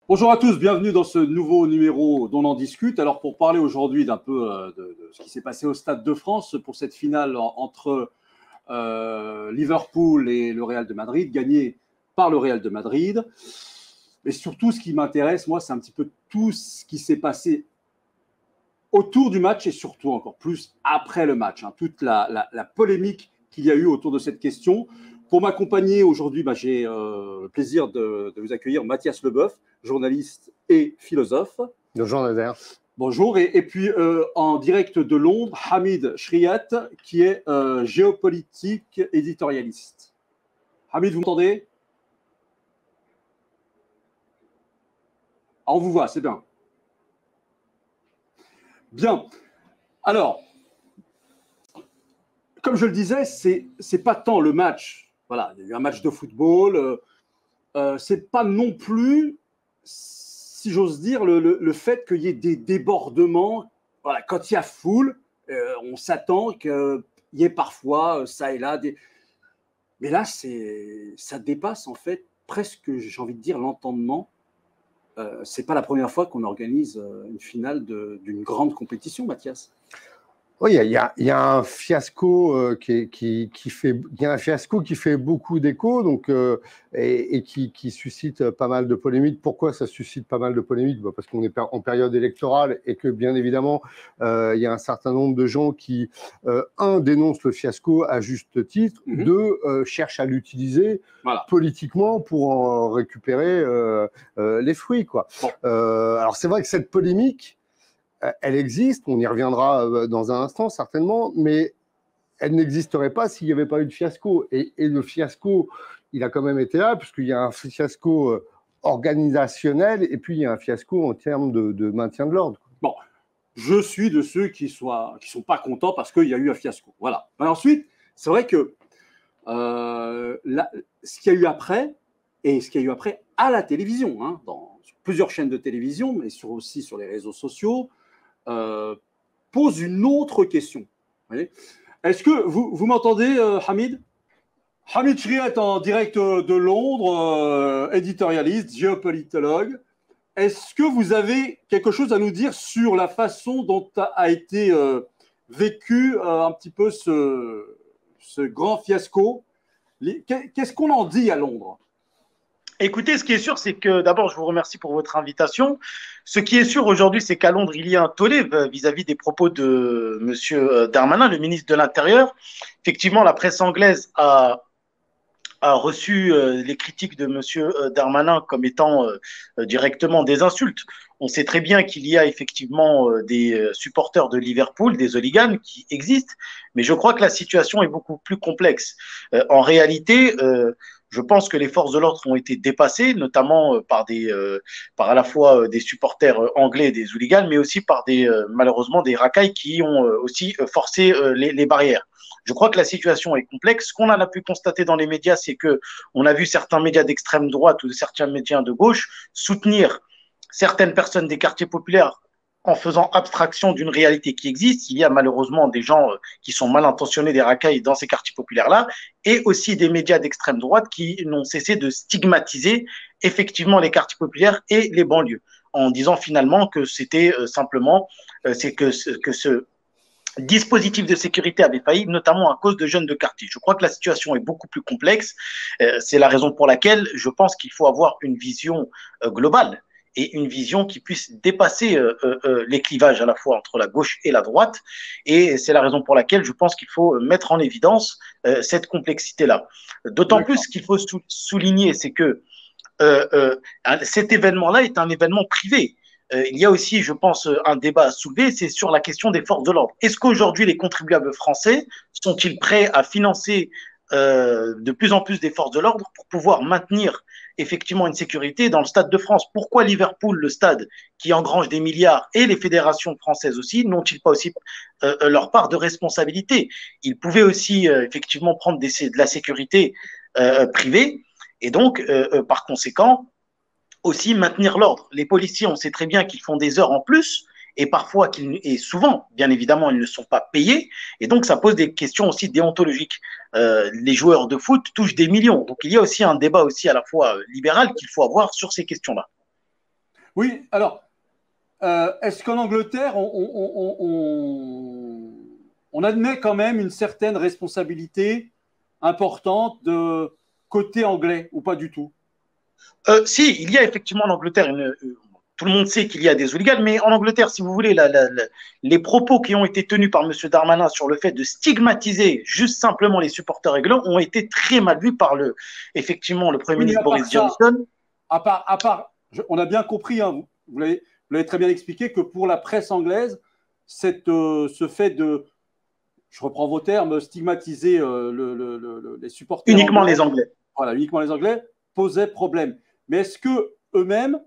Bonjour à tous, bienvenue dans ce nouveau numéro d'On en discute. Alors pour parler aujourd'hui d'un peu de ce qui s'est passé au Stade de France pour cette finale entre Liverpool et le Real de Madrid, gagnée par le Real de Madrid. Et surtout, ce qui m'intéresse, moi, c'est un petit peu tout ce qui s'est passé autour du match et surtout encore plus après le match, hein, toute la polémique qu'il y a eu autour de cette question. Pour m'accompagner aujourd'hui, j'ai le plaisir de vous accueillir Mathias Leboeuf, journaliste et philosophe. Bonjour Nader. Bonjour, et puis en direct de Londres, Hamid Shriat, qui est géopolitique éditorialiste. Hamid, vous m'entendez? On vous voit, c'est bien. Bien. Alors, comme je le disais, c'est pas tant le match. Voilà, il y a eu un match de football. C'est pas non plus, si j'ose dire, le fait qu'il y ait des débordements. Voilà, quand il y a foule, on s'attend qu'il y ait parfois ça et là des. Mais là, ça dépasse en fait presque, j'ai envie de dire, l'entendement. C'est pas la première fois qu'on organise une finale d'une grande compétition, Mathias. Oui, il y a un fiasco qui fait beaucoup d'écho, donc et qui suscite pas mal de polémiques. Pourquoi ça suscite pas mal de polémiques? Parce qu'on est en période électorale et que bien évidemment il y a un certain nombre de gens qui dénoncent le fiasco à juste titre, cherchent à l'utiliser politiquement pour en récupérer les fruits, quoi. Bon. Alors c'est vrai que cette polémique, elle existe, on y reviendra dans un instant certainement, mais elle n'existerait pas s'il n'y avait pas eu de fiasco. Et le fiasco, il a quand même été là, puisqu'il y a un fiasco organisationnel et puis il y a un fiasco en termes de maintien de l'ordre. Bon, je suis de ceux qui sont pas contents parce qu'il y a eu un fiasco. Voilà. Mais ensuite, c'est vrai que ce qu'il y a eu après, et ce qu'il y a eu après à la télévision, hein, sur plusieurs chaînes de télévision, mais aussi sur les réseaux sociaux, pose une autre question. Est-ce que vous m'entendez, Hamid? Hamid Shriat en direct de Londres, éditorialiste, géopolitologue. Est-ce que vous avez quelque chose à nous dire sur la façon dont a été vécu un petit peu ce grand fiasco? Qu'est-ce qu'on en dit à Londres? Écoutez, ce qui est sûr, c'est que d'abord, je vous remercie pour votre invitation. Ce qui est sûr aujourd'hui, c'est qu'à Londres, il y a un tollé vis-à-vis des propos de M. Darmanin, le ministre de l'Intérieur. Effectivement, la presse anglaise a reçu les critiques de M. Darmanin comme étant directement des insultes. On sait très bien qu'il y a effectivement des supporters de Liverpool, des hooligans qui existent, mais je crois que la situation est beaucoup plus complexe. En réalité, je pense que les forces de l'ordre ont été dépassées, notamment par à la fois des supporters anglais, des hooligans, mais aussi par malheureusement des racailles qui ont aussi forcé les barrières. Je crois que la situation est complexe. Ce qu'on a pu constater dans les médias, c'est que on a vu certains médias d'extrême droite ou certains médias de gauche soutenir certaines personnes des quartiers populaires en faisant abstraction d'une réalité qui existe. Il y a malheureusement des gens qui sont mal intentionnés, des racailles dans ces quartiers populaires-là, et aussi des médias d'extrême droite qui n'ont cessé de stigmatiser effectivement les quartiers populaires et les banlieues, en disant finalement que c'était simplement que ce dispositif de sécurité avait failli, notamment à cause de jeunes de quartier. Je crois que la situation est beaucoup plus complexe. C'est la raison pour laquelle je pense qu'il faut avoir une vision globale et une vision qui puisse dépasser les clivages à la fois entre la gauche et la droite. Et c'est la raison pour laquelle je pense qu'il faut mettre en évidence cette complexité-là. D'autant plus qu'il faut souligner, c'est que cet événement-là est un événement privé. Il y a aussi, je pense, un débat à soulever, c'est sur la question des forces de l'ordre. Est-ce qu'aujourd'hui, les contribuables français sont-ils prêts à financer de plus en plus des forces de l'ordre pour pouvoir maintenir effectivement une sécurité dans le Stade de France? Pourquoi Liverpool, le stade qui engrange des milliards, et les fédérations françaises aussi, n'ont-ils pas aussi leur part de responsabilité? Ils pouvaient aussi effectivement prendre de la sécurité privée, et donc, par conséquent, aussi maintenir l'ordre. Les policiers, on sait très bien qu'ils font des heures en plus, et parfois, et souvent, bien évidemment, ils ne sont pas payés, et donc ça pose des questions aussi déontologiques. Les joueurs de foot touchent des millions, donc il y a aussi un débat aussi à la fois libéral qu'il faut avoir sur ces questions-là. Oui, alors, est-ce qu'en Angleterre, on admet quand même une certaine responsabilité importante de côté anglais ou pas du tout? Si, il y a effectivement en Angleterre tout le monde sait qu'il y a des hooligans, mais en Angleterre, si vous voulez, les propos qui ont été tenus par M. Darmanin sur le fait de stigmatiser juste simplement les supporters anglais ont été très mal vus par effectivement, le Premier Oui, mais ministre à part Boris ça, Johnson. on a bien compris, hein, vous l'avez très bien expliqué, que pour la presse anglaise, ce fait de, je reprends vos termes, stigmatiser les supporters Uniquement anglais, les Anglais. voilà, uniquement les Anglais, posait problème. Mais est-ce que eux-mêmes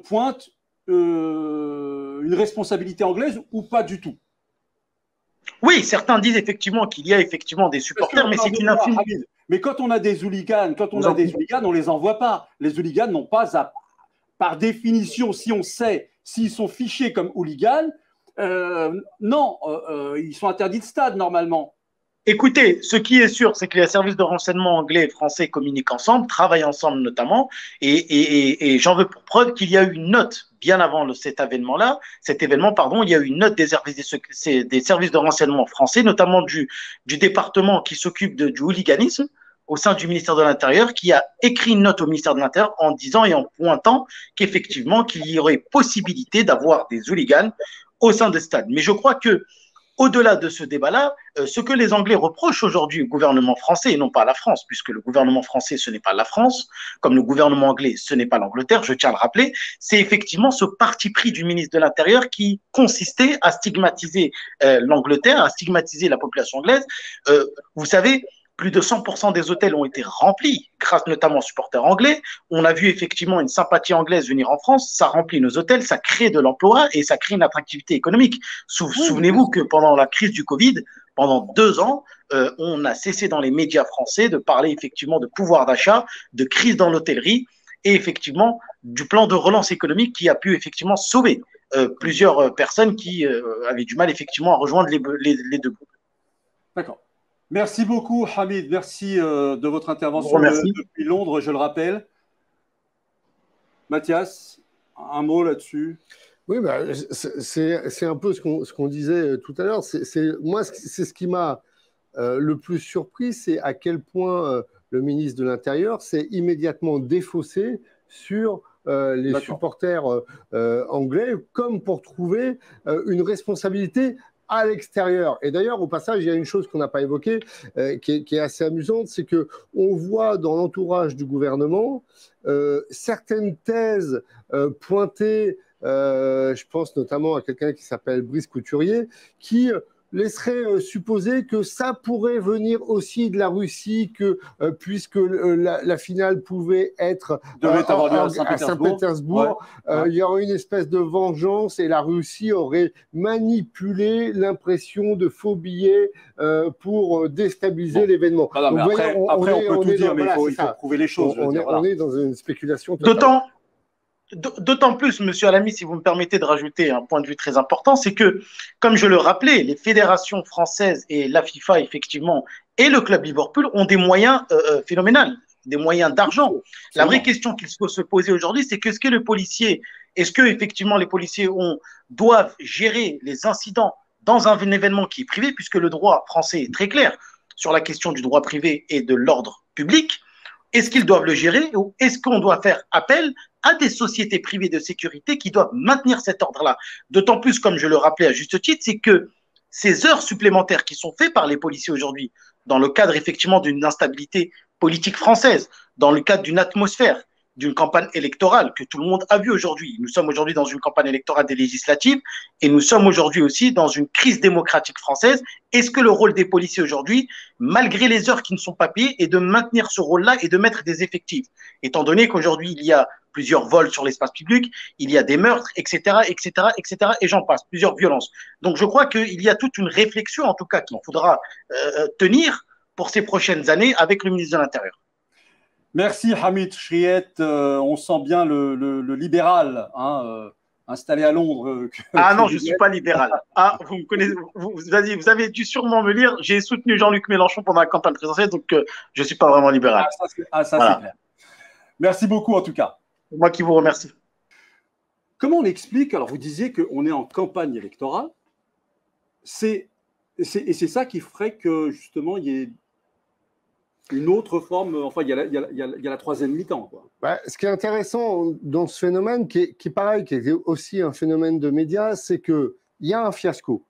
pointent une responsabilité anglaise ou pas du tout? Oui, certains disent effectivement qu'il y a effectivement des Parce supporters, que, mais c'est une pardonnez-moi, infime. Hamid, mais quand on a des hooligans, on les envoie pas. Les hooligans n'ont pas à, par définition, si on sait s'ils sont fichés comme hooligans, non, ils sont interdits de stade normalement. Écoutez, ce qui est sûr, c'est que les services de renseignement anglais et français communiquent ensemble, travaillent ensemble notamment, et j'en veux pour preuve qu'il y a eu une note bien avant cet événement, pardon, il y a eu une note des services de renseignement français, notamment du département qui s'occupe du hooliganisme au sein du ministère de l'Intérieur, qui a écrit une note au ministère de l'Intérieur en disant et en pointant qu'effectivement, qu'il y aurait possibilité d'avoir des hooligans au sein des stades. Mais je crois que au-delà de ce débat-là, ce que les Anglais reprochent aujourd'hui au gouvernement français, et non pas à la France, puisque le gouvernement français, ce n'est pas la France, comme le gouvernement anglais, ce n'est pas l'Angleterre, je tiens à le rappeler, c'est effectivement ce parti pris du ministre de l'Intérieur qui consistait à stigmatiser l'Angleterre, à stigmatiser la population anglaise. Vous savez, plus de 100% des hôtels ont été remplis, grâce notamment aux supporters anglais. On a vu effectivement une sympathie anglaise venir en France, ça remplit nos hôtels, ça crée de l'emploi et ça crée une attractivité économique. Souvenez-vous que pendant la crise du Covid, pendant 2 ans, on a cessé dans les médias français de parler effectivement de pouvoir d'achat, de crise dans l'hôtellerie et effectivement du plan de relance économique qui a pu effectivement sauver plusieurs personnes qui avaient du mal effectivement à rejoindre les deux groupes. D'accord. Merci beaucoup, Hamid. Merci de votre intervention depuis Londres, je le rappelle. Mathias, un mot là-dessus? Oui, bah, c'est un peu ce qu'on disait tout à l'heure. Moi, c'est ce qui m'a le plus surpris, c'est à quel point le ministre de l'Intérieur s'est immédiatement défaussé sur les supporters anglais, comme pour trouver une responsabilité à l'extérieur. Et d'ailleurs, au passage, il y a une chose qu'on n'a pas évoquée, qui est assez amusante, c'est que on voit dans l'entourage du gouvernement certaines thèses pointées, je pense notamment à quelqu'un qui s'appelle Brice Couturier, qui laisserait supposer que ça pourrait venir aussi de la Russie, que puisque la finale pouvait être à Saint-Pétersbourg, il y aurait une espèce de vengeance et la Russie aurait manipulé l'impression de faux billets pour déstabiliser l'événement. Après, on peut tout dire, mais il faut prouver les choses. On est dans une spéculation totale. D'autant plus, Monsieur Alami, si vous me permettez de rajouter un point de vue très important, c'est que, comme je le rappelais, les fédérations françaises et la FIFA, effectivement, et le club Liverpool ont des moyens phénoménaux, des moyens d'argent. La vraie question qu'il faut se poser aujourd'hui, c'est est-ce que effectivement les policiers doivent gérer les incidents dans un événement qui est privé, puisque le droit français est très clair sur la question du droit privé et de l'ordre public. Est-ce qu'ils doivent le gérer ou est-ce qu'on doit faire appel à des sociétés privées de sécurité qui doivent maintenir cet ordre-là? D'autant plus, comme je le rappelais à juste titre, c'est que ces heures supplémentaires qui sont faites par les policiers aujourd'hui, dans le cadre effectivement d'une instabilité politique française, dans le cadre d'une atmosphère, d'une campagne électorale que tout le monde a vu aujourd'hui. Nous sommes aujourd'hui dans une campagne électorale des législatives et nous sommes aujourd'hui aussi dans une crise démocratique française. Est-ce que le rôle des policiers aujourd'hui, malgré les heures qui ne sont pas payées, est de maintenir ce rôle-là et de mettre des effectifs, étant donné qu'aujourd'hui, il y a plusieurs vols sur l'espace public, il y a des meurtres, etc., etc., etc., et j'en passe, plusieurs violences. Donc, je crois qu'il y a toute une réflexion, en tout cas, qu'il faudra tenir pour ces prochaines années avec le ministre de l'Intérieur. Merci Hamid Chriet. On sent bien le libéral installé à Londres. Non, je ne suis pas libéral. Vous me connaissez, vous avez dû sûrement me lire. J'ai soutenu Jean-Luc Mélenchon pendant la campagne présidentielle, donc je ne suis pas vraiment libéral. Ça, voilà. C'est clair. Merci beaucoup en tout cas. C'est moi qui vous remercie. comment on explique, alors vous disiez qu'on est en campagne électorale, et c'est ça qui ferait que justement il y ait une autre forme, enfin il y a la troisième mi-temps, quoi. Bah, ce qui est intéressant dans ce phénomène, qui est pareil, qui est aussi un phénomène de médias, c'est qu'il y a un fiasco.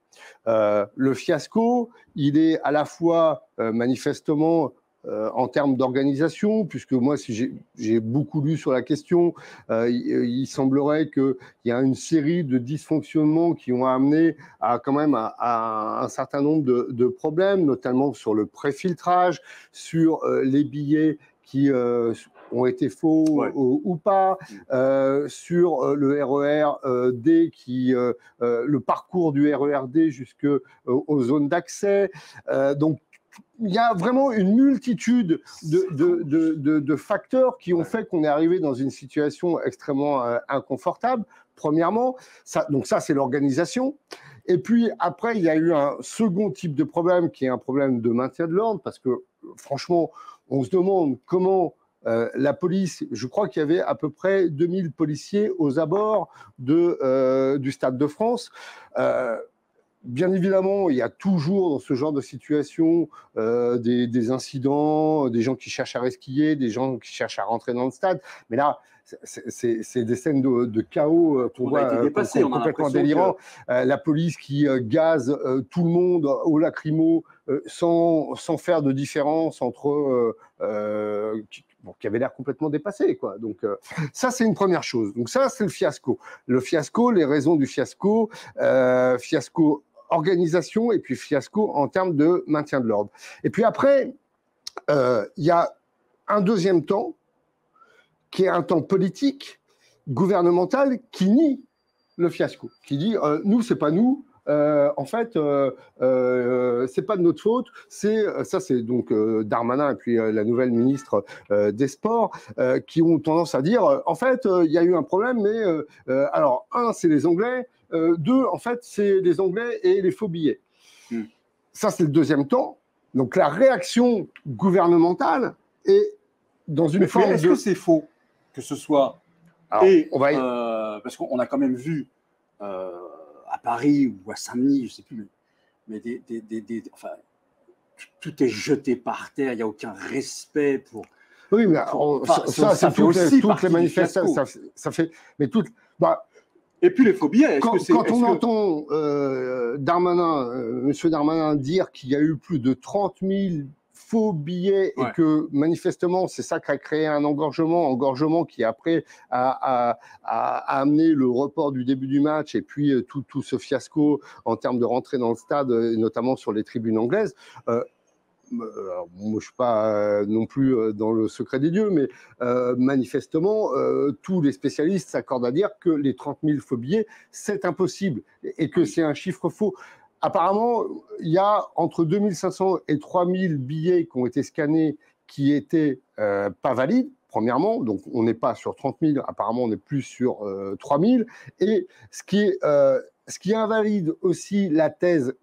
Le fiasco, il est à la fois manifestement en termes d'organisation, puisque moi, si j'ai beaucoup lu sur la question, il semblerait qu'il y a une série de dysfonctionnements qui ont amené quand même à un certain nombre de problèmes, notamment sur le préfiltrage, sur les billets qui ont été faux ou pas, sur le RER-D, le parcours du RER-D jusqu'aux zones d'accès. Donc, il y a vraiment une multitude de facteurs qui ont fait qu'on est arrivé dans une situation extrêmement inconfortable. Premièrement, donc ça, c'est l'organisation. Et puis après, il y a eu un second type de problème qui est un problème de maintien de l'ordre, parce que franchement, on se demande comment la police, je crois qu'il y avait à peu près 2000 policiers aux abords du Stade de France. Bien évidemment, il y a toujours dans ce genre de situation des incidents, des gens qui cherchent à resquiller, des gens qui cherchent à rentrer dans le stade. Mais là, c'est des scènes de chaos qu'on voit complètement délirant. La police qui gaze tout le monde au lacrymo sans faire de différence entre... qui avait l'air complètement dépassé, quoi. Donc ça, c'est une première chose. Donc ça, c'est le fiasco. Le fiasco, les raisons du fiasco, fiasco organisation et puis fiasco en termes de maintien de l'ordre. Et puis après, il y a un deuxième temps qui est un temps politique, gouvernemental, qui nie le fiasco, qui dit nous, c'est pas nous. En fait, c'est pas de notre faute. Ça, c'est donc Darmanin et puis la nouvelle ministre des Sports qui ont tendance à dire en fait, il y a eu un problème, mais alors un, c'est les Anglais, deux, en fait, c'est les Anglais et les faux billets. Ça, c'est le deuxième temps. Donc la réaction gouvernementale est dans une forme. Est-ce que c'est faux que ce soit parce qu'on a quand même vu à Paris ou à Saint-Denis, je ne sais plus, mais enfin, tout est jeté par terre, il n'y a aucun respect pour. Oui, mais ça fait aussi toutes les manifestations. Ça fait, mais toutes. Et puis les faux billets. Quand on entend Monsieur Darmanin dire qu'il y a eu plus de 30 000 faux billets et que manifestement c'est ça qui a créé un engorgement qui après a amené le report du début du match et puis tout ce fiasco en termes de rentrée dans le stade, notamment sur les tribunes anglaises. Alors, moi, je suis pas non plus dans le secret des dieux, mais manifestement, tous les spécialistes s'accordent à dire que les 30 000 faux billets, c'est impossible et que c'est un chiffre faux. Apparemment, il y a entre 2500 et 3000 billets qui ont été scannés qui étaient pas valides, premièrement. Donc, on n'est pas sur 30 000. Apparemment, on est plus sur 3000. Et ce qui invalide aussi la thèse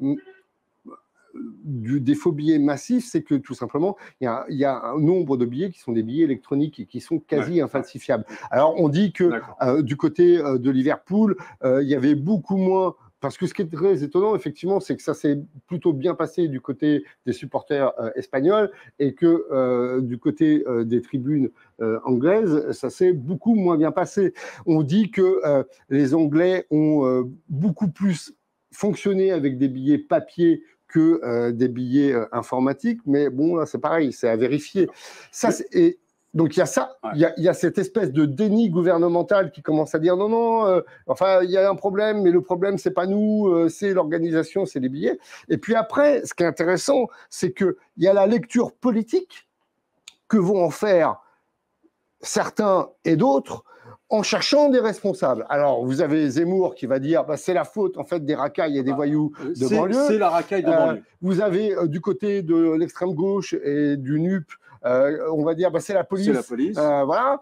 des faux billets massifs, c'est que tout simplement, il y a un nombre de billets qui sont des billets électroniques et qui sont quasi infalsifiables. Alors, on dit que du côté de Liverpool, il y avait beaucoup moins. Parce que ce qui est très étonnant, effectivement, c'est que ça s'est plutôt bien passé du côté des supporters espagnols et que du côté des tribunes anglaises, ça s'est beaucoup moins bien passé. On dit que les Anglais ont beaucoup plus fonctionné avec des billets papier que des billets informatiques, mais bon, là, c'est pareil, c'est à vérifier. Donc il y a ça, il y a cette espèce de déni gouvernemental qui commence à dire non, enfin il y a un problème, mais le problème c'est pas nous, c'est l'organisation, c'est les billets. Et puis après, ce qui est intéressant, c'est qu'il y a la lecture politique que vont en faire certains et d'autres en cherchant des responsables. Alors, vous avez Zemmour qui va dire c'est la faute en fait des racailles et des voyous de banlieue. C'est la racaille de banlieue. Vous avez du côté de l'extrême gauche et du NUP, on va dire c'est la police. C'est la police. Voilà.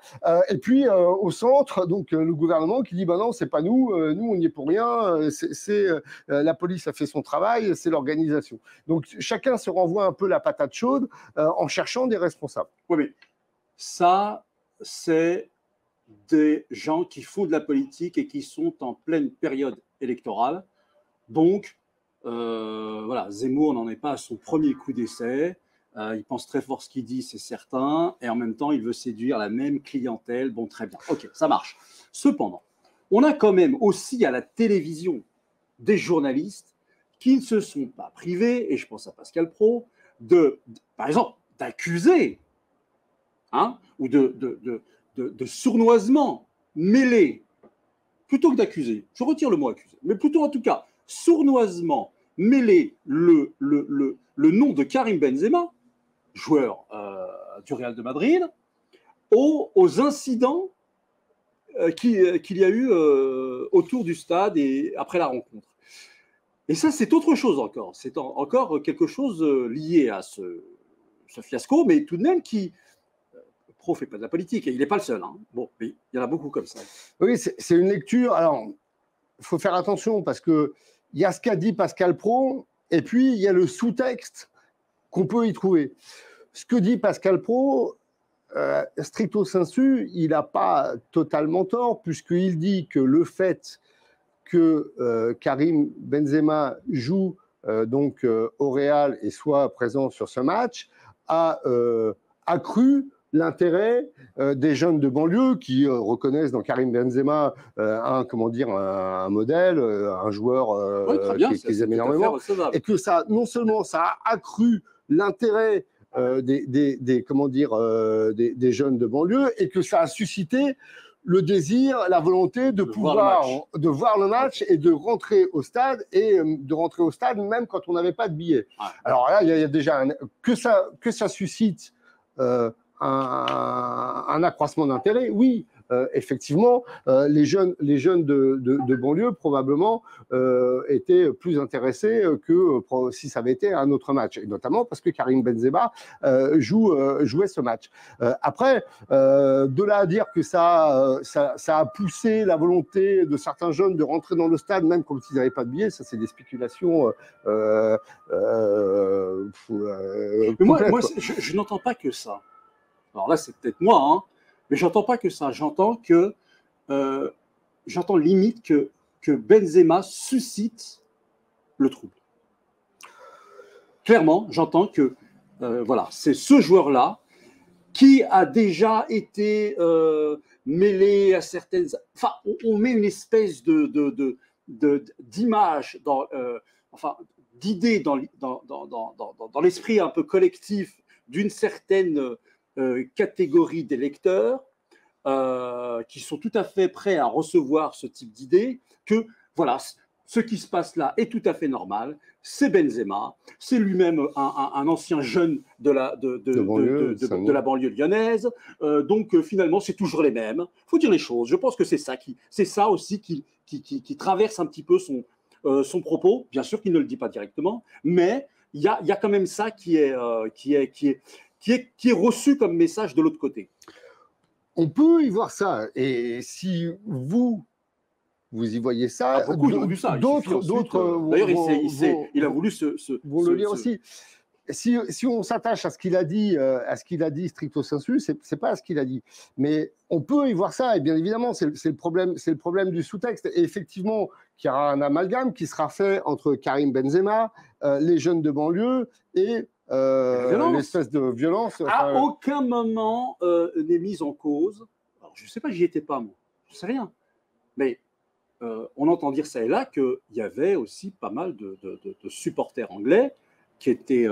Et puis au centre, donc le gouvernement qui dit non, c'est pas nous, nous on n'y est pour rien. C'est la police a fait son travail, c'est l'organisation. Donc chacun se renvoie un peu la patate chaude en cherchant des responsables. Oui, mais ça c'est des gens qui font de la politique et qui sont en pleine période électorale. Donc, voilà, Zemmour n'en est pas à son premier coup d'essai. Il pense très fort ce qu'il dit, c'est certain. Et en même temps, il veut séduire la même clientèle. Bon, très bien. OK, ça marche. Cependant, on a quand même aussi à la télévision des journalistes qui ne se sont pas privés, et je pense à Pascal Praud, par exemple, d'accuser, hein, ou de sournoisement mêler, plutôt que d'accuser, je retire le mot accuser, mais plutôt en tout cas, sournoisement mêler le nom de Karim Benzema, joueur du Real de Madrid, aux incidents qu'il y a eu autour du stade et après la rencontre. Et ça, c'est autre chose encore. C'est encore quelque chose lié à ce fiasco, mais tout de même qui... Pro fait pas de la politique, et il n'est pas le seul. Hein. Bon, mais il y en a beaucoup comme ça. Oui, c'est une lecture. Alors, il faut faire attention parce qu'il y a ce qu'a dit Pascal Praud, et puis il y a le sous-texte qu'on peut y trouver. Ce que dit Pascal Praud, stricto sensu, il n'a pas totalement tort, puisqu'il dit que le fait que Karim Benzema joue donc au Real et soit présent sur ce match a accru l'intérêt des jeunes de banlieue qui reconnaissent dans Karim Benzema un modèle, un joueur qu'ils aiment énormément, et que ça, non seulement ça a accru l'intérêt des jeunes de banlieue, et que ça a suscité le désir, la volonté de pouvoir voir le match et de rentrer au stade, même quand on n'avait pas de billet. Ouais. Alors là, il y a déjà que ça suscite un accroissement d'intérêt, oui. Effectivement, les jeunes de banlieue probablement étaient plus intéressés que si ça avait été un autre match, et notamment parce que Karim Benzema jouait ce match. Après, de là à dire que ça a poussé la volonté de certains jeunes de rentrer dans le stade, même comme s'ils n'avaient pas de billets, ça c'est des spéculations. Mais moi je n'entends pas que ça. Alors là, c'est peut-être moi, hein. Mais j'entends pas que ça. J'entends limite que Benzema suscite le trouble. Clairement, j'entends que voilà, c'est ce joueur-là qui a déjà été mêlé à certaines. Enfin, on met une espèce d'image d'idée dans l'esprit un peu collectif d'une certaine catégorie d'électeurs qui sont tout à fait prêts à recevoir ce type d'idée, que voilà, ce qui se passe là est tout à fait normal, c'est Benzema, c'est lui-même un ancien jeune de la banlieue lyonnaise, donc finalement c'est toujours les mêmes, il faut dire les choses, je pense que c'est ça aussi qui traverse un petit peu son propos, bien sûr qu'il ne le dit pas directement, mais il y a quand même ça qui est reçu comme message de l'autre côté. On peut y voir ça, et si vous y voyez ça, beaucoup ont vu ça. D'autres d'ailleurs, il a voulu le lire aussi. Si on s'attache à ce qu'il a dit, stricto sensu, c'est pas ce qu'il a dit, mais on peut y voir ça, et bien évidemment, c'est le problème du sous-texte. Et effectivement, qu'il y aura un amalgame qui sera fait entre Karim Benzema, les jeunes de banlieue et l'espèce de violence. À aucun moment n'est mise en cause. Alors, je ne sais pas, j'y étais pas, moi. Je ne sais rien. Mais on entend dire ça et là qu'il y avait aussi pas mal de supporters anglais qui étaient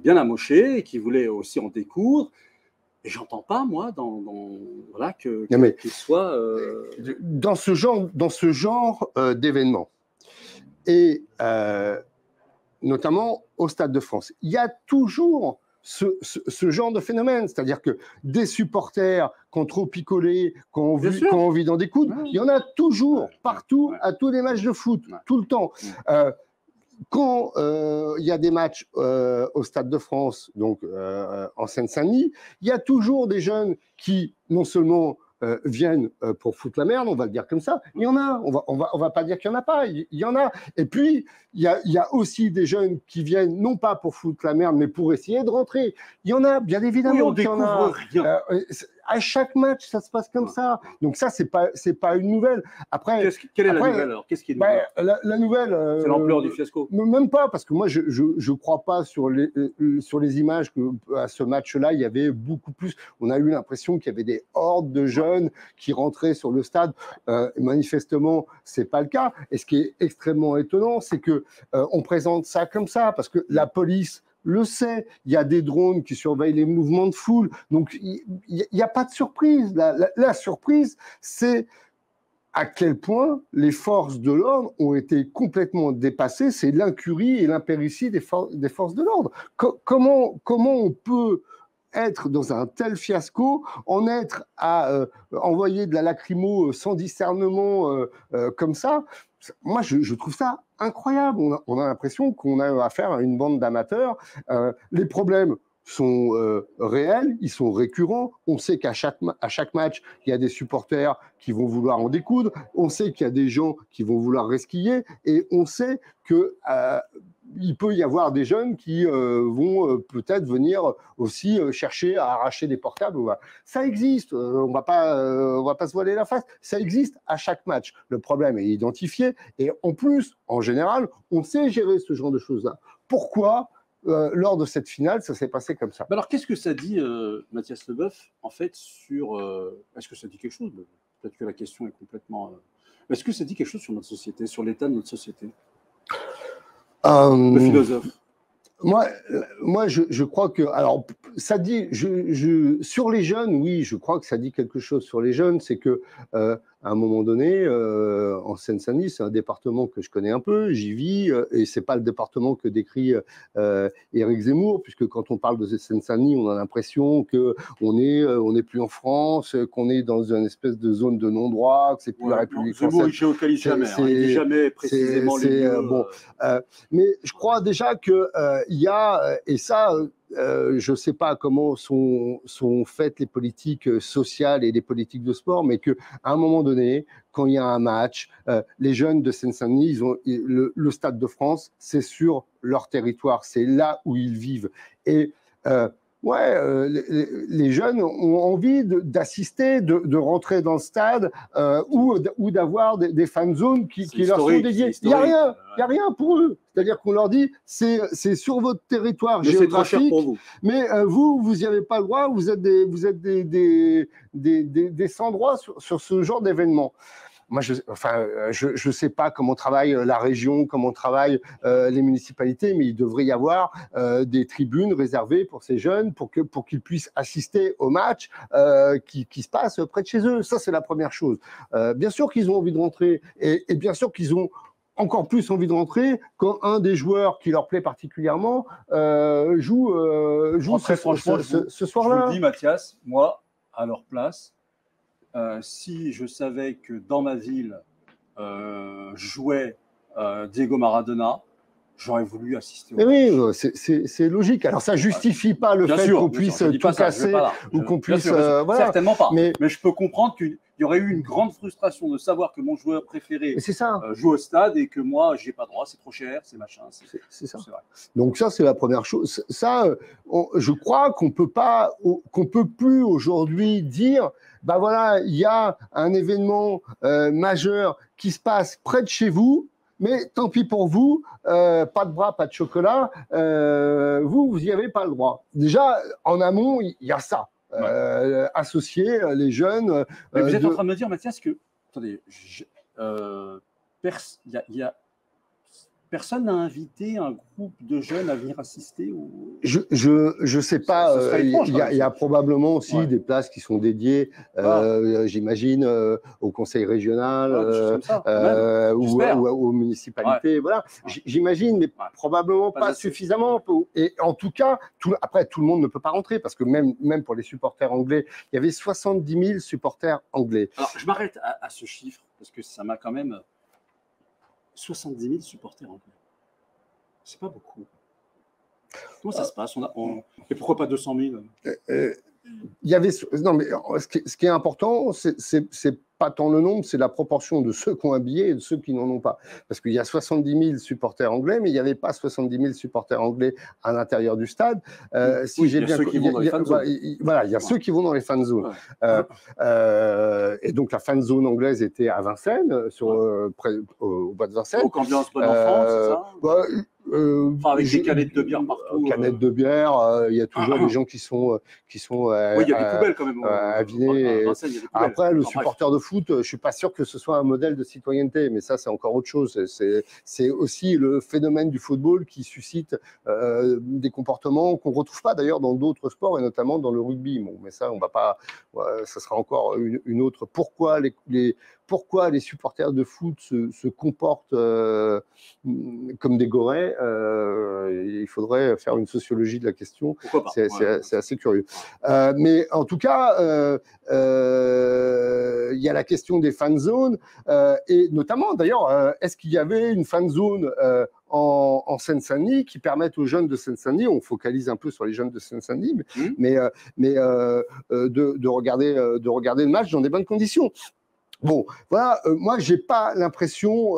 bien amochés et qui voulaient aussi en découdre. Et j'entends pas, moi, qu'il soit dans ce genre d'événement. Et notamment au Stade de France. Il y a toujours ce genre de phénomène, c'est-à-dire que des supporters qui ont trop picolé, qui ont envie d'en découdre, il y en a toujours, partout, à tous les matchs de foot, tout le temps. Quand il y a des matchs au Stade de France, donc en Seine-Saint-Denis, il y a toujours des jeunes qui, non seulement viennent pour foutre la merde, on va le dire comme ça. Il y en a, on va pas dire qu'il y en a pas, il y en a. Et puis il y a aussi des jeunes qui viennent non pas pour foutre la merde, mais pour essayer de rentrer. Il y en a, bien évidemment. Oui, on découvre rien. à chaque match, ça se passe comme ça. Donc ça, c'est pas une nouvelle. Après, quelle est la nouvelle alors? Qu'est-ce qui est nouveau? La nouvelle, c'est l'ampleur du fiasco. Même pas, parce que moi, je crois pas sur les images que à ce match-là, il y avait beaucoup plus. On a eu l'impression qu'il y avait des hordes de jeunes qui rentraient sur le stade. Manifestement, c'est pas le cas. Et ce qui est extrêmement étonnant, c'est que on présente ça comme ça, parce que la police le sait, il y a des drones qui surveillent les mouvements de foule, donc il n'y a pas de surprise. La surprise, c'est à quel point les forces de l'ordre ont été complètement dépassées, c'est l'incurie et l'impéritie des forces de l'ordre. Comment on peut être dans un tel fiasco, en être à envoyer de la lacrymo sans discernement comme ça? Moi, je trouve ça incroyable. On a l'impression qu'on a affaire à une bande d'amateurs. Les problèmes sont réels, ils sont récurrents. On sait qu'à chaque match, il y a des supporters qui vont vouloir en découdre. On sait qu'il y a des gens qui vont vouloir resquiller. Et on sait que il peut y avoir des jeunes qui vont peut-être venir aussi chercher à arracher des portables. Ça existe, on va pas se voiler la face, ça existe à chaque match. Le problème est identifié et en plus, en général, on sait gérer ce genre de choses-là. Pourquoi lors de cette finale, ça s'est passé comme ça? Alors, qu'est-ce que ça dit, Mathias Leboeuf, en fait, sur... est-ce que ça dit quelque chose? Peut-être que la question est complètement... est-ce que ça dit quelque chose sur notre société, sur l'état de notre société? Le philosophe. Moi, je crois que, alors, ça dit, sur les jeunes, oui, je crois que ça dit quelque chose sur les jeunes, c'est que, à un moment donné, en Seine-Saint-Denis, c'est un département que je connais un peu, j'y vis, et c'est pas le département que décrit Éric Zemmour, puisque quand on parle de Seine-Saint-Denis, on a l'impression que on est plus en France, qu'on est dans une espèce de zone de non-droit, que c'est plus la République française. Zemmour, il géolocalise jamais, il dit jamais précisément les lieux. Bon, mais je crois déjà que il y a, et ça, je ne sais pas comment sont faites les politiques sociales et les politiques de sport, mais qu'à un moment donné, quand il y a un match, les jeunes de Seine-Saint-Denis, ils ont le Stade de France, c'est sur leur territoire, c'est là où ils vivent. Et les jeunes ont envie d'assister, de rentrer dans le stade ou d'avoir des fan zones qui leur sont dédiées. Il n'y a rien pour eux. C'est-à-dire qu'on leur dit, c'est sur votre territoire mais géographique, c'est trop cher pour vous. Mais vous n'y avez pas le droit, vous êtes des sans-droits sur ce genre d'événement. Moi, je sais pas comment travaille la région, comment travaillent les municipalités, mais il devrait y avoir des tribunes réservées pour ces jeunes, pour qu'ils puissent assister au match qui se passe près de chez eux. Ça, c'est la première chose. Bien sûr qu'ils ont envie de rentrer, et bien sûr qu'ils ont encore plus envie de rentrer quand un des joueurs qui leur plaît particulièrement joue ce soir-là. Je vous dis, Mathias, moi, à leur place, si je savais que dans ma ville jouait Diego Maradona, j'aurais voulu assister au match. Oui, c'est logique. Alors, ça ne justifie pas le fait qu'on puisse tout casser ou qu'on puisse... voilà. Certainement pas. Mais je peux comprendre qu'il y aurait eu une grande frustration de savoir que mon joueur préféré joue au stade et que moi, je n'ai pas droit, c'est trop cher, c'est machin. C'est ça. Vrai. Donc ça, c'est la première chose. Ça, je crois qu'on peut plus aujourd'hui dire... Ben voilà, il y a un événement majeur qui se passe près de chez vous, mais tant pis pour vous, pas de bras, pas de chocolat, vous n'y avez pas le droit. Déjà, en amont, il y a ça. Associer les jeunes... Mais vous êtes en train de me dire, Mathias, que... Attendez, personne n'a invité un groupe de jeunes à venir assister Je sais pas. Il y a probablement aussi des places qui sont dédiées, j'imagine, au conseil régional ou aux municipalités. Voilà. J'imagine, mais probablement pas suffisamment. Et en tout cas, après, tout le monde ne peut pas rentrer parce que même pour les supporters anglais, il y avait 70 000 supporters anglais. Alors, je m'arrête à ce chiffre parce que ça m'a quand même... 70 000 supporters anglais. C'est pas beaucoup. Comment ça se passe? Et pourquoi pas 200 000? Il y avait... Non, mais ce qui est important, c'est pas tant le nombre, c'est la proportion de ceux qui ont un billet et de ceux qui n'en ont pas. Parce qu'il y a 70 000 supporters anglais, mais il n'y avait pas 70 000 supporters anglais à l'intérieur du stade. Si j'ai bien compris, il y a ceux qui vont dans les fan zones. Et donc la fan zone anglaise était à Vincennes, au bois de Vincennes. Donc ambiance bonne enfant, c'est ça? Avec des canettes de bière partout. Canettes de bière, il y a toujours des gens qui sont oui, il y a des poubelles quand même. Avinés. Après, le supporter de foot, je suis pas sûr que ce soit un modèle de citoyenneté, mais ça, c'est encore autre chose. C'est aussi le phénomène du football qui suscite des comportements qu'on retrouve pas d'ailleurs dans d'autres sports et notamment dans le rugby. Bon, mais ça, on va pas. Ça sera encore une autre. Pourquoi les supporters de foot se comportent comme des gorées? Il faudrait faire une sociologie de la question. C'est assez curieux. Mais en tout cas, il y a la question des fan zones et notamment, d'ailleurs, est-ce qu'il y avait une fan zone en Seine-Saint-Denis qui permettent aux jeunes de Seine-Saint-Denis, on focalise un peu sur les jeunes de Seine-Saint-Denis, mais de regarder le match dans des bonnes conditions. Bon, voilà, moi, j'ai pas l'impression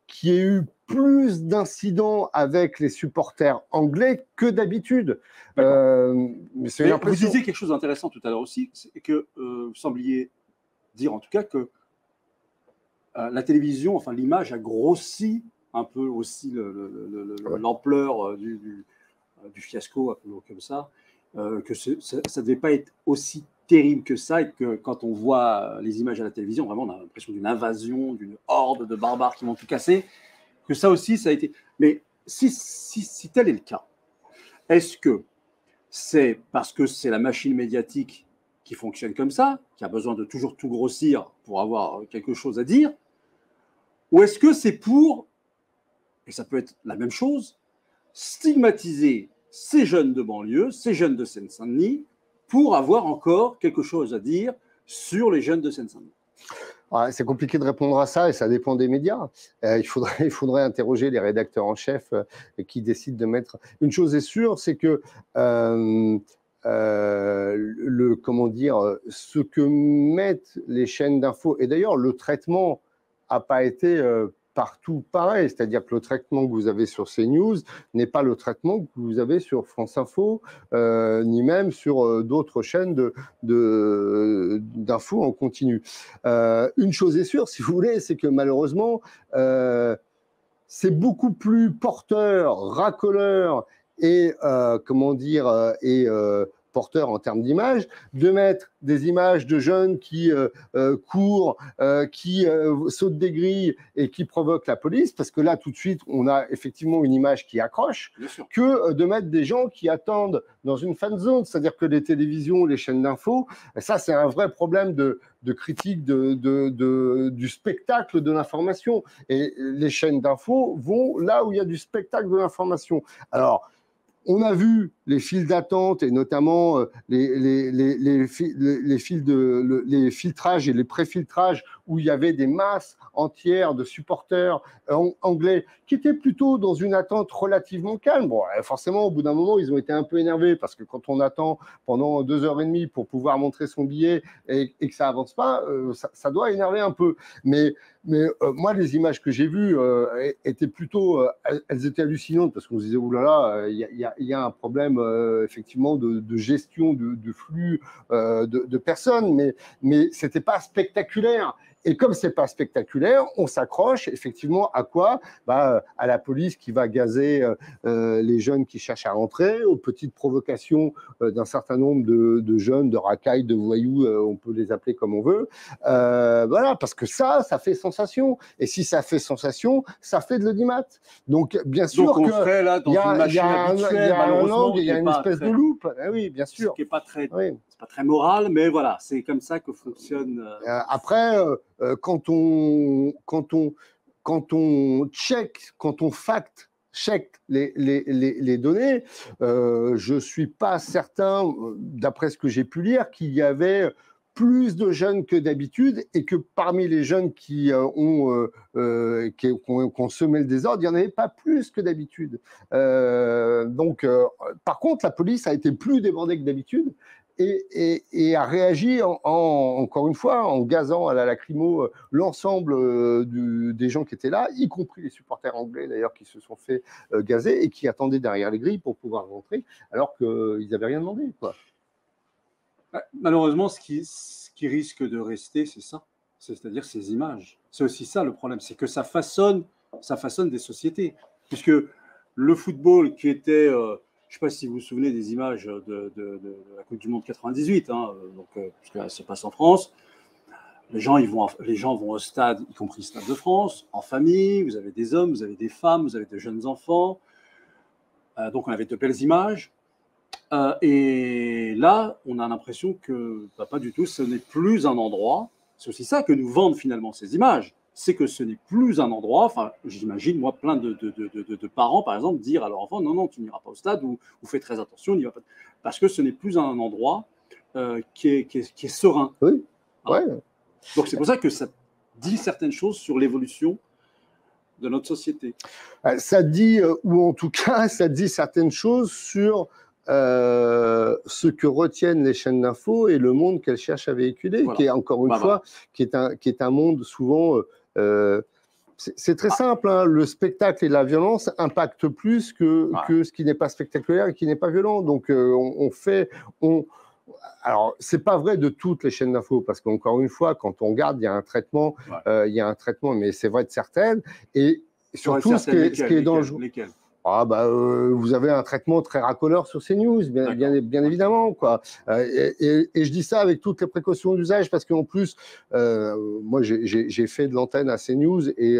qu'il y ait eu plus d'incidents avec les supporters anglais que d'habitude. Vous disiez quelque chose d'intéressant tout à l'heure aussi, c'est que vous sembliez dire en tout cas que la télévision, enfin l'image a grossi un peu aussi l'ampleur du fiasco, appelons comme ça, que ça ne devait pas être aussi terrible que ça, et que quand on voit les images à la télévision, vraiment on a l'impression d'une invasion, d'une horde de barbares qui vont tout casser, que ça aussi ça a été. Mais si tel est le cas, est-ce que c'est parce que c'est la machine médiatique qui fonctionne comme ça, qui a besoin de toujours tout grossir pour avoir quelque chose à dire, ou est-ce que c'est pour, et ça peut être la même chose, stigmatiser ces jeunes de banlieue, ces jeunes de Seine-Saint-Denis, pour avoir encore quelque chose à dire sur les jeunes de Seine-Saint-Denis? C'est compliqué de répondre à ça et ça dépend des médias. Il faudrait interroger les rédacteurs en chef qui décident de mettre. Une chose est sûre, c'est que ce que mettent les chaînes d'infos, et d'ailleurs le traitement n'a pas été partout pareil, c'est-à-dire que le traitement que vous avez sur CNews n'est pas le traitement que vous avez sur France Info, ni même sur d'autres chaînes d'infos en continu. Une chose est sûre, si vous voulez, c'est que malheureusement, c'est beaucoup plus porteur, racoleur et porteur en termes d'image, de mettre des images de jeunes qui courent, qui sautent des grilles et qui provoquent la police, parce que là, tout de suite, on a effectivement une image qui accroche, que de mettre des gens qui attendent dans une fan zone, c'est-à-dire que les télévisions, les chaînes d'infos, ça, c'est un vrai problème de critique du spectacle de l'information. Et les chaînes d'infos vont là où il y a du spectacle de l'information. Alors, on a vu les files d'attente et notamment les filtrages et les pré-filtrages où il y avait des masses entières de supporters anglais qui étaient plutôt dans une attente relativement calme. Bon, forcément, au bout d'un moment, ils ont été un peu énervés parce que quand on attend pendant 2h30 pour pouvoir montrer son billet et que ça avance pas, ça doit énerver un peu. Mais moi, les images que j'ai vues étaient plutôt, elles étaient hallucinantes parce qu'on se disait, oulala, il y a un problème effectivement de gestion de flux de personnes, mais c'était pas spectaculaire. Et comme c'est pas spectaculaire, on s'accroche effectivement à quoi? À la police qui va gazer les jeunes qui cherchent à rentrer, aux petites provocations d'un certain nombre de jeunes, de racailles, de voyous, on peut les appeler comme on veut. Voilà, parce que ça fait sensation. Et si ça fait sensation, ça fait de l'audimat. Donc bien sûr qu'il y a une espèce de loupe. Ah oui, bien sûr. Ce qui n'est pas très, c'est pas très moral, mais voilà, c'est comme ça que fonctionne. Après. Quand on fact-check les données, je ne suis pas certain, d'après ce que j'ai pu lire, qu'il y avait plus de jeunes que d'habitude et que parmi les jeunes qui ont semé le désordre, il n'y en avait pas plus que d'habitude. Donc, par contre, la police a été plus débordée que d'habitude. et a réagi encore une fois en gazant à la lacrymo l'ensemble des gens qui étaient là, y compris les supporters anglais d'ailleurs qui se sont fait gazer et qui attendaient derrière les grilles pour pouvoir rentrer alors qu'ils n'avaient rien demandé, quoi. Malheureusement, ce qui risque de rester, c'est ça, c'est-à-dire ces images. C'est aussi ça le problème, c'est que ça façonne des sociétés, puisque le football qui était je ne sais pas si vous vous souvenez des images de la Coupe du Monde 98, hein, donc, parce que là, ça se passe en France. Les gens vont au stade, y compris le Stade de France, en famille. Vous avez des hommes, vous avez des femmes, vous avez de jeunes enfants. Donc, on avait de belles images. Et là, on a l'impression que pas du tout, ce n'est plus un endroit. C'est aussi ça que nous vendent finalement ces images. C'est que ce n'est plus un endroit, enfin, j'imagine, moi, plein de parents, par exemple, dire à leur enfant, non, tu n'iras pas au stade, ou fais très attention, n'y va pas. Parce que ce n'est plus un endroit qui est serein. Oui, ouais. Donc, c'est pour ça que ça dit certaines choses sur l'évolution de notre société. Ça dit, ou en tout cas, ça dit certaines choses sur ce que retiennent les chaînes d'info et le monde qu'elles cherchent à véhiculer, qui est encore une fois, qui est un monde souvent... c'est très simple, hein, le spectacle et la violence impactent plus que ce qui n'est pas spectaculaire et qui n'est pas violent. Donc, alors, c'est pas vrai de toutes les chaînes d'info, parce qu'encore une fois, quand on regarde, il y a un traitement, mais c'est vrai de certaines. Et surtout, ce qui est dangereux. Vous avez un traitement très racoleur sur CNews, bien évidemment, quoi. Et je dis ça avec toutes les précautions d'usage, parce qu'en plus, moi, j'ai fait de l'antenne à CNews, et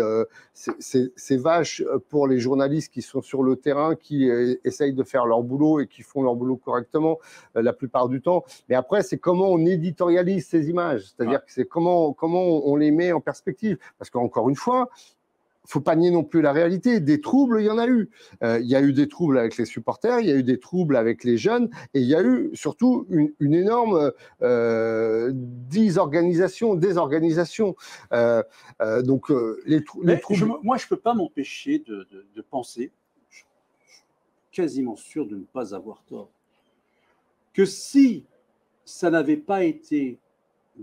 c'est vache pour les journalistes qui sont sur le terrain, qui essayent de faire leur boulot et qui font leur boulot correctement la plupart du temps. Mais après, c'est comment on éditorialise ces images, c'est-à-dire que c'est comment on les met en perspective. Parce qu'encore une fois, il ne faut pas nier non plus la réalité. Des troubles, il y en a eu. Il y a eu des troubles avec les supporters, il y a eu des troubles avec les jeunes, et il y a eu surtout une énorme désorganisation. Donc, les troubles... Moi, je ne peux pas m'empêcher de penser, je suis quasiment sûr de ne pas avoir tort, que si ça n'avait pas été...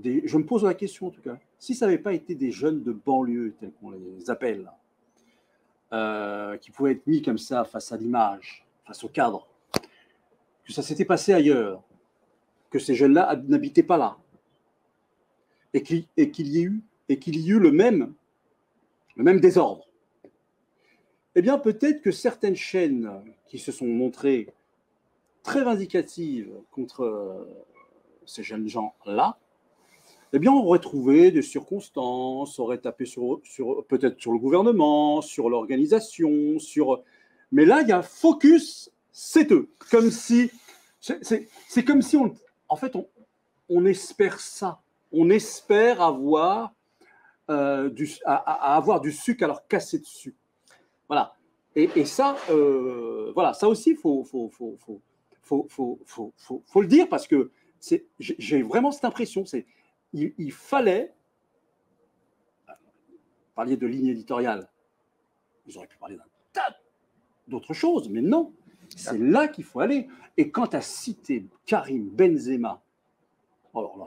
je me pose la question en tout cas, si ça n'avait pas été des jeunes de banlieue, tels qu'on les appelle, qui pouvaient être mis comme ça face à l'image, face au cadre, que ça s'était passé ailleurs, que ces jeunes-là n'habitaient pas là, et qu'il y ait eu le même désordre, eh bien peut-être que certaines chaînes qui se sont montrées très vindicatives contre ces jeunes gens-là, eh bien, on aurait trouvé des circonstances, on aurait tapé peut-être sur le gouvernement, sur l'organisation, mais là, il y a focus, c'est eux. Comme si, c'est comme si on espère ça. On espère avoir avoir du sucre à leur casser dessus. Voilà. Et ça, voilà, ça aussi, faut le dire, parce que j'ai vraiment cette impression, il fallait parler de ligne éditoriale. Ils auraient pu parler d'un tas d'autres choses, mais non, c'est là qu'il faut aller. Et quand tu as cité Karim Benzema, alors là,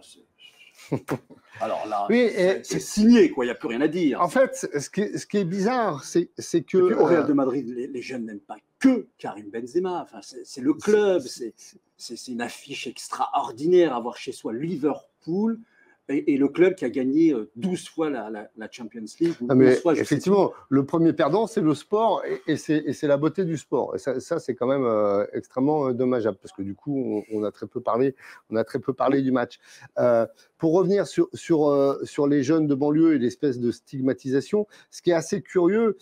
c'est signé, quoi. Il n'y a plus rien à dire. En fait, ce qui est bizarre, c'est que... Au Real de Madrid, les jeunes n'aiment pas que Karim Benzema. Enfin, c'est le club, c'est une affiche extraordinaire à voir chez soi. Liverpool, et le club qui a gagné 12 fois la Champions League. Effectivement, le premier perdant, c'est le sport, et c'est la beauté du sport. Et ça c'est quand même extrêmement dommageable, parce que du coup, on a très peu parlé du match. Pour revenir sur les jeunes de banlieue et l'espèce de stigmatisation, ce qui est assez curieux,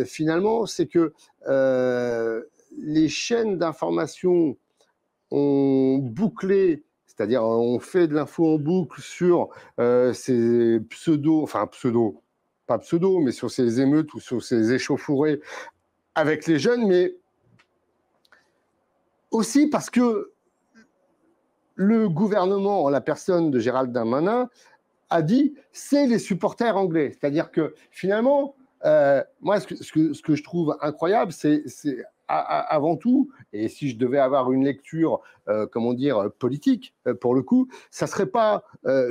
finalement, c'est que les chaînes d'information ont bouclé, c'est-à-dire on fait de l'info en boucle sur ces mais sur ces émeutes ou sur ces échauffourées avec les jeunes, mais aussi parce que le gouvernement, en la personne de Gérald Darmanin, a dit c'est les supporters anglais. C'est-à-dire que finalement, moi, ce que je trouve incroyable, c'est avant tout, et si je devais avoir une lecture, comment dire, politique, pour le coup, ça serait pas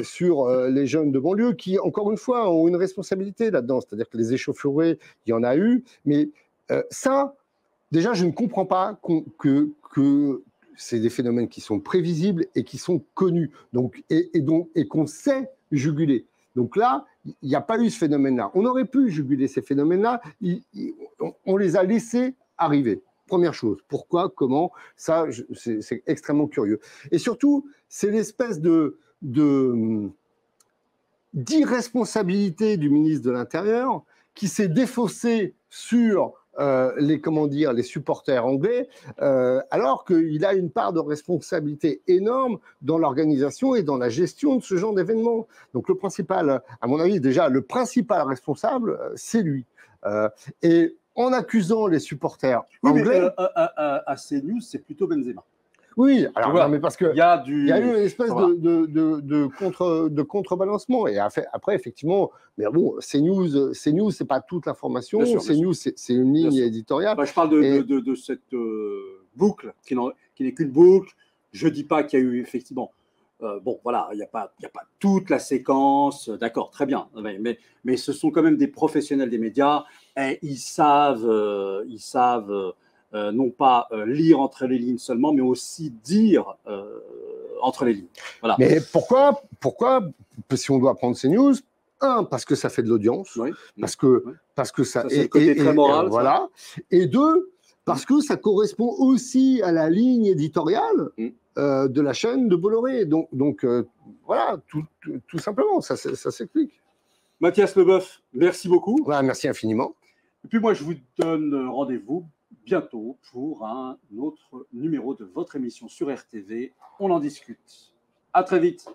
sur les jeunes de banlieue qui, encore une fois, ont une responsabilité là-dedans. C'est-à-dire que les échauffourées, il y en a eu, mais ça, déjà, je ne comprends pas que c'est des phénomènes qui sont prévisibles et qui sont connus, donc, et qu'on sait juguler. Donc là, il n'y a pas eu ce phénomène-là. On aurait pu juguler ces phénomènes-là, on les a laissés arriver. Première chose, pourquoi, comment, ça, c'est extrêmement curieux. Et surtout, c'est l'espèce d'irresponsabilité du ministre de l'Intérieur qui s'est défaussé sur les supporters anglais, alors qu'il a une part de responsabilité énorme dans l'organisation et dans la gestion de ce genre d'événements. Donc le principal, à mon avis, déjà, le principal responsable, c'est lui. Et en accusant les supporters anglais... Mais, à CNews, c'est plutôt Benzema. Oui, alors voilà. non, mais parce qu'il y a eu une espèce de contrebalancement. Et après, effectivement, mais bon, CNews, c'est pas toute l'information. CNews, c'est une ligne éditoriale. Bah, je parle de cette boucle qui n'est qu'une boucle. Je dis pas qu'il y a eu effectivement. Bon, voilà, il n'y a pas toute la séquence. D'accord, très bien. Mais ce sont quand même des professionnels des médias. Et ils savent non pas lire entre les lignes seulement, mais aussi dire entre les lignes. Voilà. Mais pourquoi, si on doit prendre ces news, parce que ça fait de l'audience, oui, parce que ça c'est le côté très moral, voilà. Et deux, parce que ça correspond aussi à la ligne éditoriale de la chaîne de Bolloré. Donc voilà, tout simplement, ça s'explique. Mathias Leboeuf, merci beaucoup. Ouais, merci infiniment. Et puis moi, je vous donne rendez-vous bientôt pour un autre numéro de votre émission sur RTV. On en discute. À très vite.